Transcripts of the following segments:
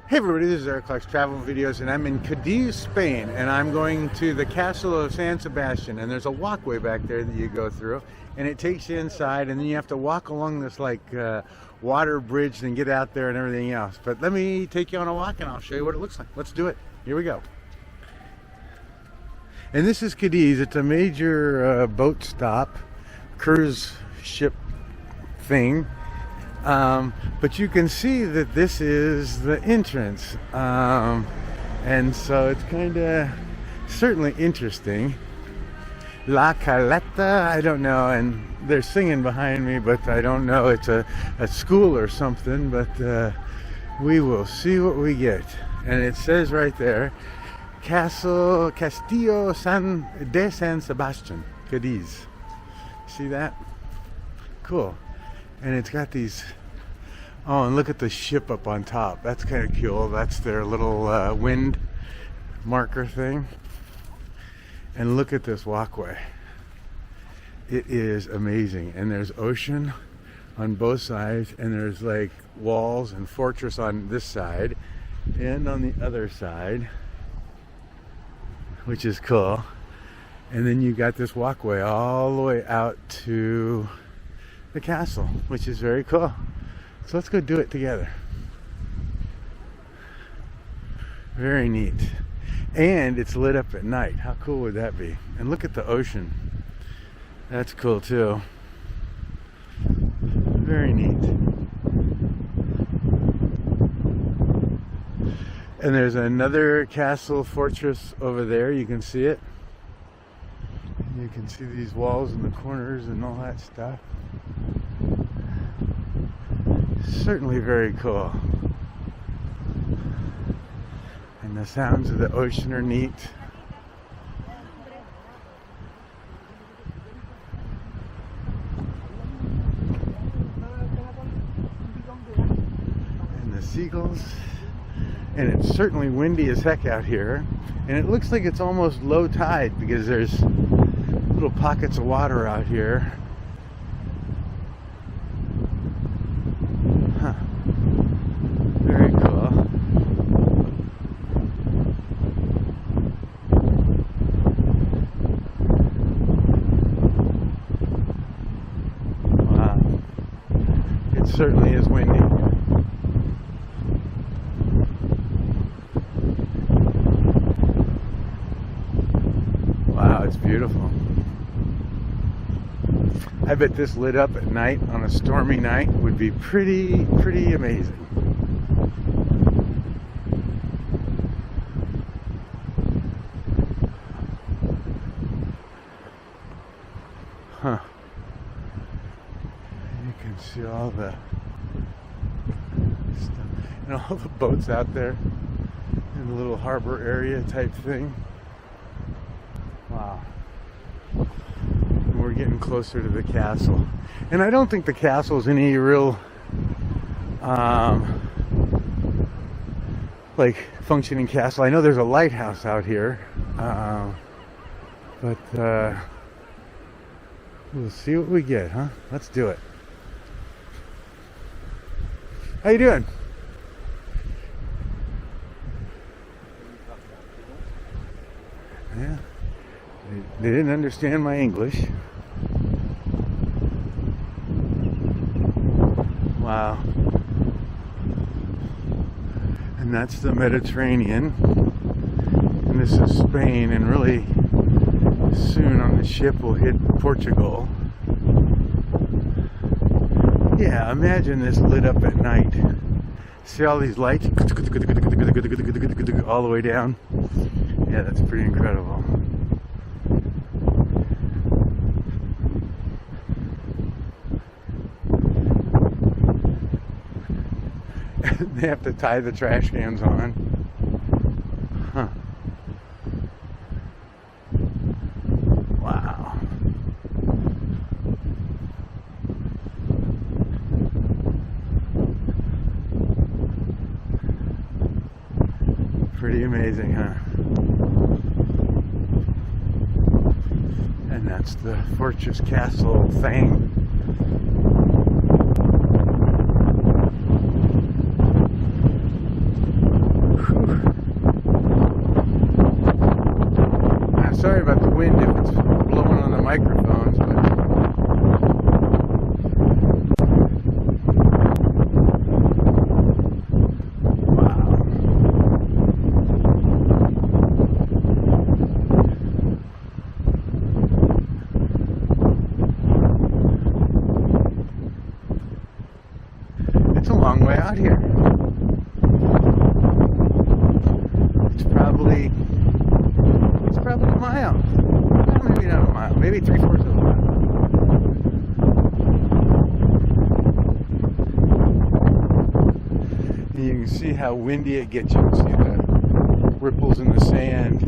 Hey everybody, this is Eric Clark's Travel Videos, and I'm in Cadiz, Spain, and I'm going to the Castle of San Sebastián, and there's a walkway back there that you go through, and it takes you inside, and then you have to walk along this water bridge and get out there and everything else. But let me take you on a walk and I'll show you what it looks like. Let's do it. Here we go. And this is Cadiz. It's a major boat stop, cruise ship thing. But you can see that this is the entrance, and so it's kind of certainly interesting. La Caleta, I don't know, and they're singing behind me, but I don't know, it's a school or something, but we will see what we get. And it says right there, Castillo de San Sebastián, Cadiz. See that? Cool. And it's got these, oh, and look at the ship up on top. That's kind of cool. That's their little wind marker thing. And look at this walkway. It is amazing. And there's ocean on both sides, and there's like walls and fortress on this side and on the other side, which is cool. And then you got this walkway all the way out to the castle, which is very cool. So let's go do it together. Very neat. And it's lit up at night. How cool would that be? And look at the ocean. That's cool too. Very neat. And there's another castle fortress over there. You can see it. You can see these walls in the corners and all that stuff. Certainly very cool. And the sounds of the ocean are neat. And the seagulls. And it's certainly windy as heck out here. And it looks like it's almost low tide because there's little pockets of water out here. Huh. Very cool. Wow. It certainly is windy. Wow, it's beautiful. I bet this lit up at night on a stormy night would be pretty amazing. Huh. You can see all the stuff and all the boats out there in the little harbor area type thing. Wow. We're getting closer to the castle, and I don't think the castle is any real like functioning castle. I know there's a lighthouse out here, but we'll see what we get, huh? Let's do it. How you doing? Yeah, they didn't understand my English. Wow. And that's the Mediterranean. And this is Spain, and really soon on the ship we'll hit Portugal. Yeah, imagine this lit up at night. See all these lights all the way down? Yeah, that's pretty incredible. They have to tie the trash cans on. Huh. Wow. Pretty amazing, huh? And that's the fortress castle thing. sorry about the wind if it's blowing on the microphones, but it's a long way out here. It's probably a mile. Well, maybe not a mile. Maybe 3/4 of a mile. And you can see how windy it gets. You can see the ripples in the sand.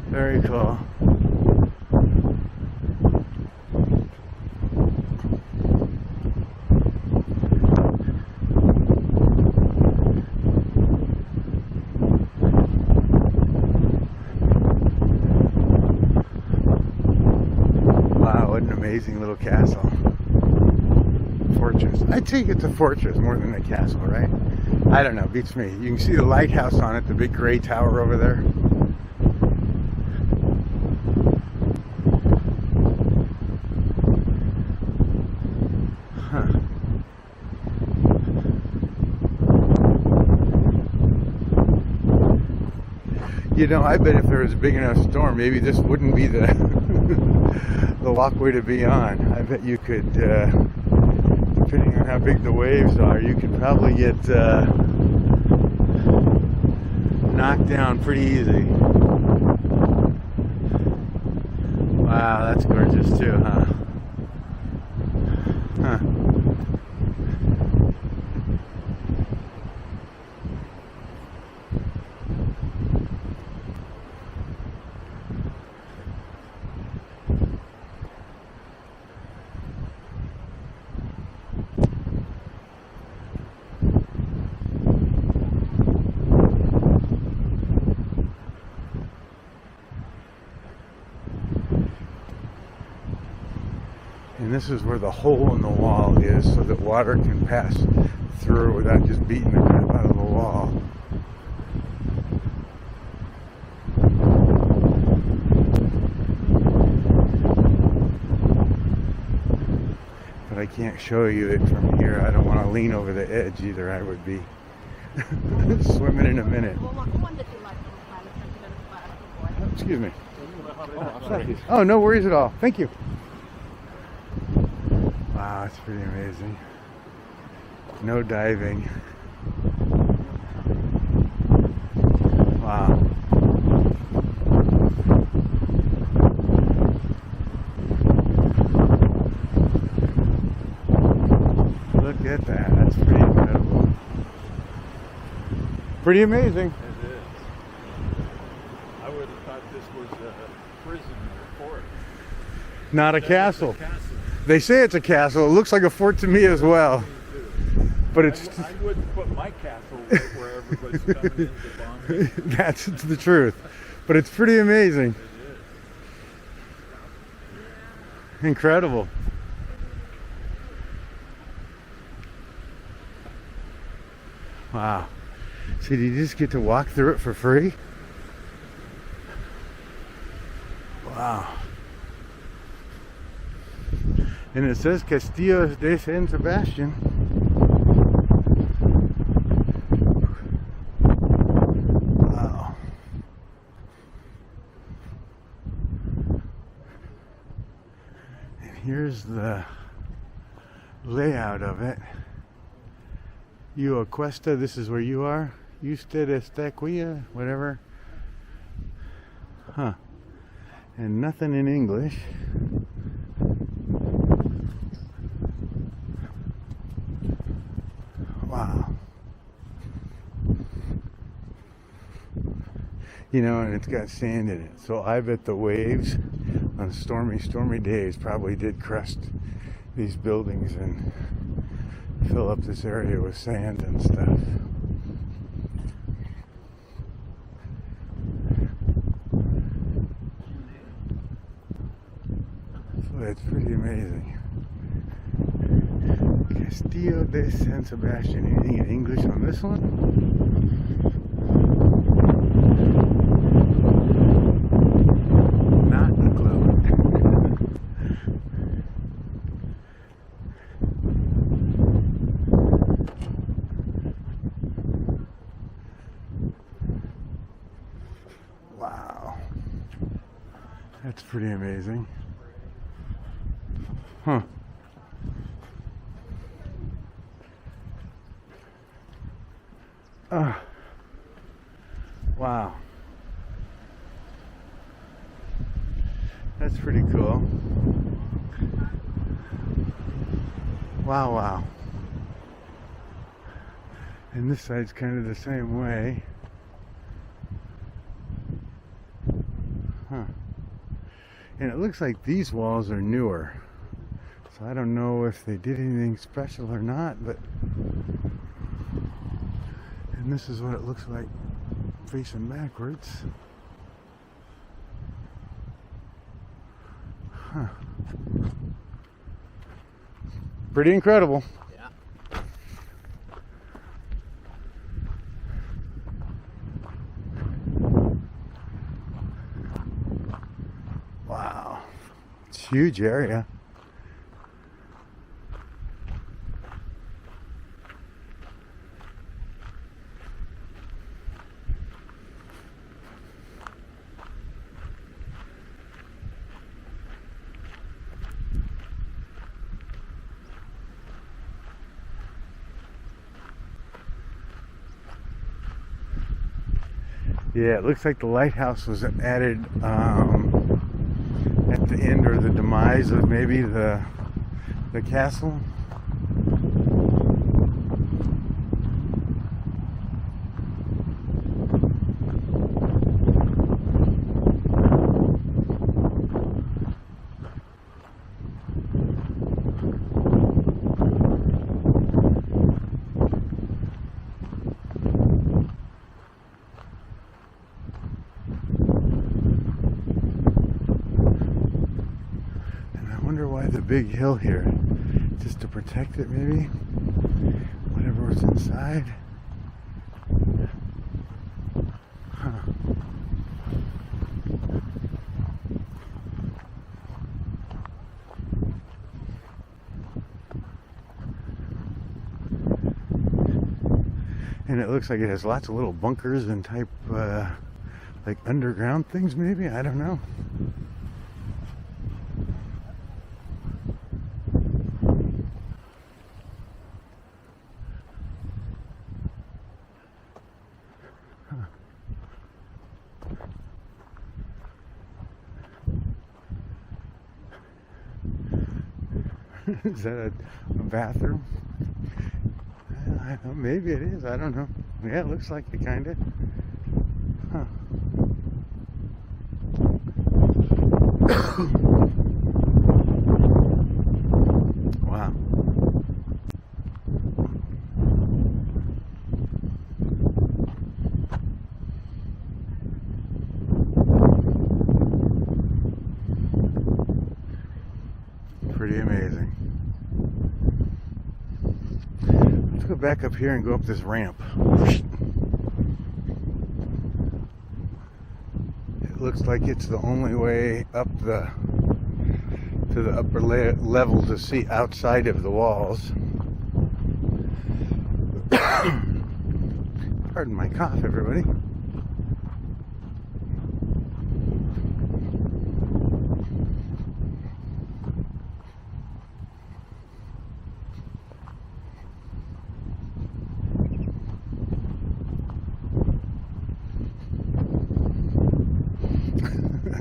Very cool. Wow, what an amazing little castle. Fortress. I'd say it's a fortress more than a castle, right? I don't know, beats me. You can see the lighthouse on it, the big gray tower over there. You know, I bet if there was a big enough storm, maybe this wouldn't be the the walkway to be on. I bet you could, depending on how big the waves are, you could probably get knocked down pretty easy. Wow, that's gorgeous too, huh? Huh. And this is where the hole in the wall is so that water can pass through without just beating the crap out of the wall. But I can't show you it from here. I don't want to lean over the edge either. I would be swimming in a minute. Excuse me. Oh, no worries at all. Thank you. Wow, it's pretty amazing. No diving. Wow. Look at that. That's pretty incredible. Pretty amazing. It is. I would have thought this was a prison or fort. Not a castle. They say it's a castle. It looks like a fort to me as well. But it's... I wouldn't put my castle where everybody's coming in to bomb. That's the truth. But it's pretty amazing. It is. Incredible. Wow. See, did you just get to walk through it for free? Wow. And it says Castillo de San Sebastián. Wow. And here's the layout of it. You Cuesta, this is where you are. Usted está aquí, whatever. Huh. And nothing in English. Wow. You know, and it's got sand in it. So I bet the waves on stormy days probably did crust these buildings and fill up this area with sand and stuff. So it's pretty amazing. Castillo de San Sebastián. Anything in English on this one? Not a clue. Wow. That's pretty amazing. Huh. Wow. That's pretty cool. Wow, wow. And this side's kind of the same way. Huh. And it looks like these walls are newer. So I don't know if they did anything special or not, but... And this is what it looks like facing backwards. Huh. Pretty incredible. Yeah. Wow. It's a huge area. Yeah, it looks like the lighthouse was added at the end or the demise of maybe the castle. The big hill here, just to protect it maybe, whatever was inside. Huh. And it looks like it has lots of little bunkers and type like underground things maybe, I don't know. Is that a bathroom? I don't know, maybe it is, I don't know. Yeah, it looks like it kind of. Huh. Wow. Pretty amazing. Let's go back up here and go up this ramp. It looks like it's the only way up to the upper level to see outside of the walls. Pardon my cough, everybody.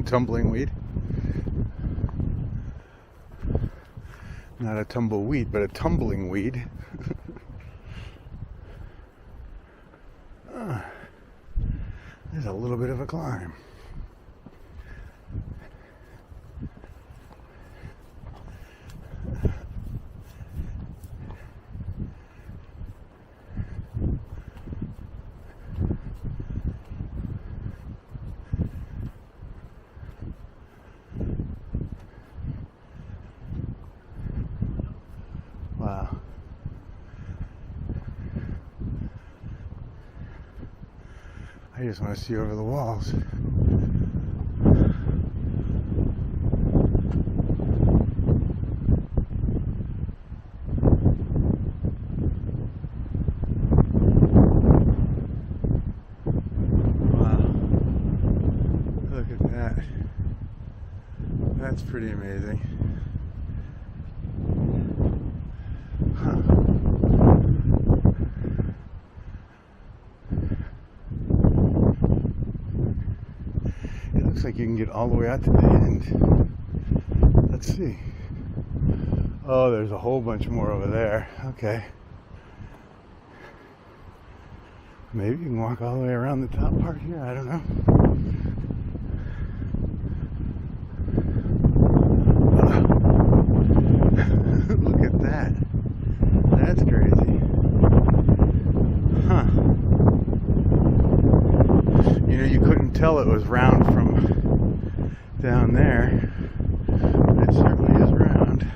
Tumbling weed. Not a tumbleweed, but a tumbling weed. There's a little bit of a climb. Wow. I just want to see over the walls. That's pretty amazing. Huh. It looks like you can get all the way out to the end. Let's see. Oh, there's a whole bunch more over there. Okay. Maybe you can walk all the way around the top part here. I don't know. Look at that. That's crazy. Huh. You know, you couldn't tell it was round from down there. It certainly is round.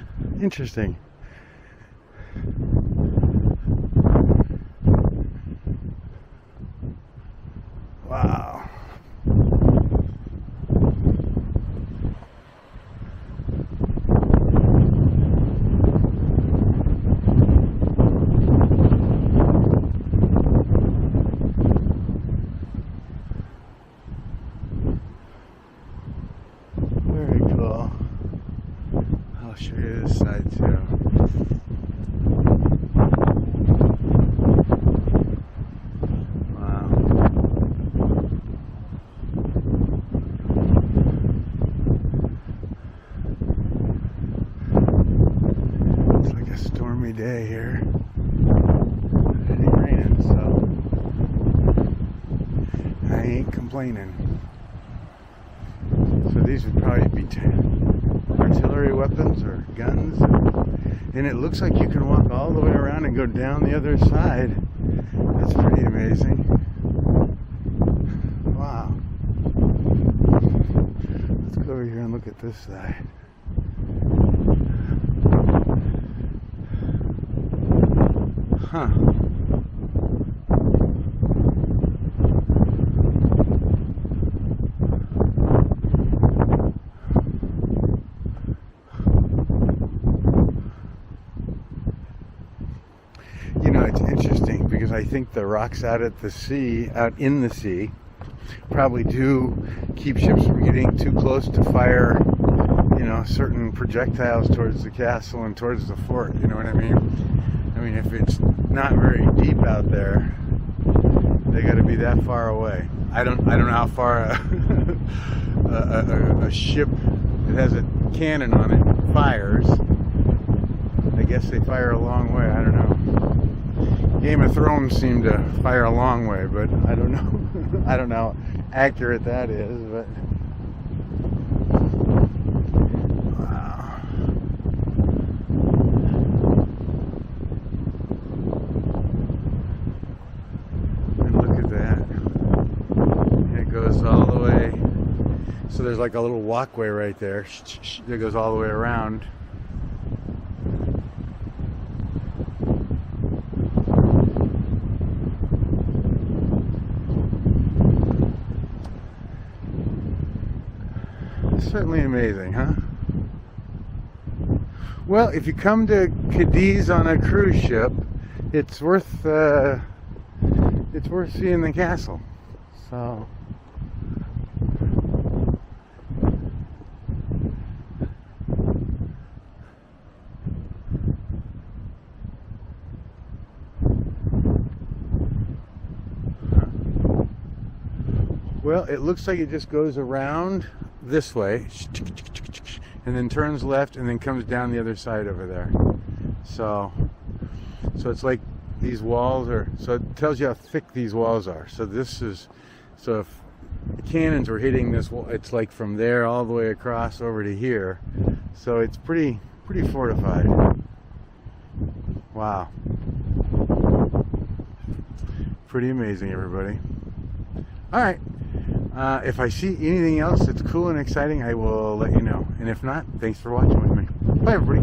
Interesting. Wow. Very cool. I'll show you this side too. Day here. It ain't raining, so I ain't complaining. So these would probably be artillery weapons or guns, and it looks like you can walk all the way around and go down the other side. That's pretty amazing. Wow. Let's go over here and look at this side. Huh. You know, it's interesting because I think the rocks out at the sea, out in the sea, probably do keep ships from getting too close to fire, you know, certain projectiles towards the castle and towards the fort, you know what I mean? I mean, if it's not very deep out there, they got to be that far away. I don't know how far a ship that has a cannon on it fires. I guess they fire a long way. I don't know. Game of Thrones seemed to fire a long way, but I don't know. I don't know how accurate that is, but. All the way, so there's like a little walkway right there that goes all the way around. Certainly amazing, huh? Well, if you come to Cadiz on a cruise ship, it's worth seeing the castle. So. Well, it looks like it just goes around this way and then turns left and then comes down the other side over there. So it's like these walls are, so it tells you how thick these walls are. So if cannons were hitting this wall, it's like from there all the way across over to here. So it's pretty fortified. Wow. Pretty amazing, everybody. All right. If I see anything else that's cool and exciting, I will let you know. And if not, thanks for watching with me. Bye, everybody.